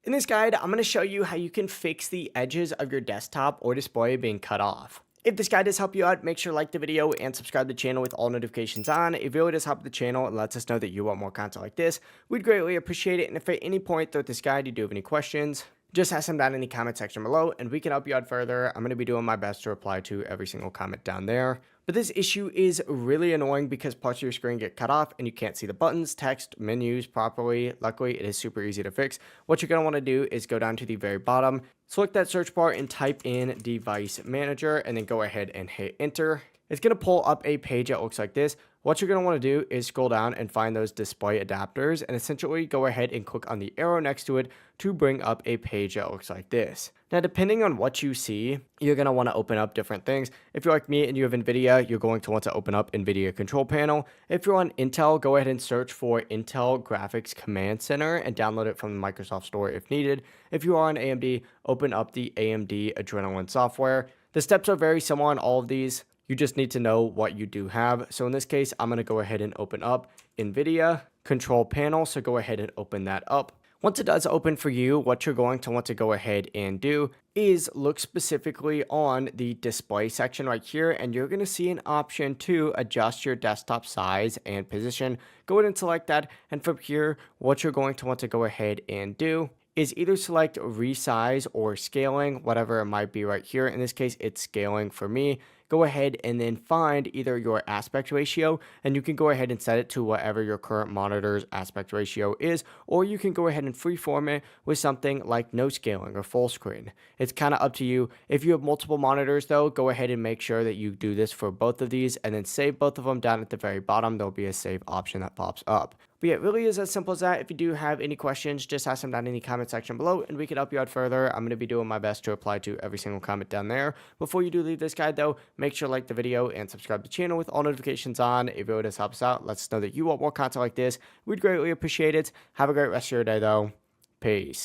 In this guide, I'm going to show you how you can fix the edges of your desktop or display being cut off. If this guide does help you out, make sure to like the video and subscribe to the channel with all notifications on. It really does help the channel and lets us know that you want more content like this. We'd greatly appreciate it. And if at any point throughout this guide you do have any questions, just ask them down in the comment section below and we can help you out further. I'm going to be doing my best to reply to every single comment down there. But this issue is really annoying because parts of your screen get cut off and you can't see the buttons, text, menus properly. Luckily, it is super easy to fix. What you're going to want to do is go down to the very bottom, select that search bar and type in Device Manager and then go ahead and hit enter. It's going to pull up a page that looks like this. What you're going to want to do is scroll down and find those display adapters and essentially go ahead and click on the arrow next to it to bring up a page that looks like this. Now, depending on what you see, you're going to want to open up different things. If you're like me and you have NVIDIA, you're going to want to open up NVIDIA Control Panel. If you're on Intel, go ahead and search for Intel Graphics Command Center and download it from the Microsoft Store if needed. If you are on AMD, open up the AMD Adrenalin software. The steps are very similar on all of these. You just need to know what you do have. So in this case, I'm going to go ahead and open up NVIDIA Control Panel. So go ahead and open that up. Once it does open for you, what you're going to want to go ahead and do is look specifically on the display section right here, and you're going to see an option to adjust your desktop size and position. Go ahead and select that, and from here, what you're going to want to go ahead and do is either select resize or scaling, whatever it might be right here. In this case, it's scaling for me. Go ahead and then find either your aspect ratio, and you can go ahead and set it to whatever your current monitor's aspect ratio is, or you can go ahead and freeform it with something like no scaling or full screen. It's kind of up to you. If you have multiple monitors though, go ahead and make sure that you do this for both of these and then save both of them down at the very bottom. There'll be a save option that pops up. But yeah, it really is as simple as that. If you do have any questions, just ask them down in the comment section below and we can help you out further. I'm going to be doing my best to reply to every single comment down there. Before you do leave this guide though, make sure to like the video and subscribe to the channel with all notifications on. It really does help us out. Let us know that you want more content like this. We'd greatly appreciate it. Have a great rest of your day though. Peace.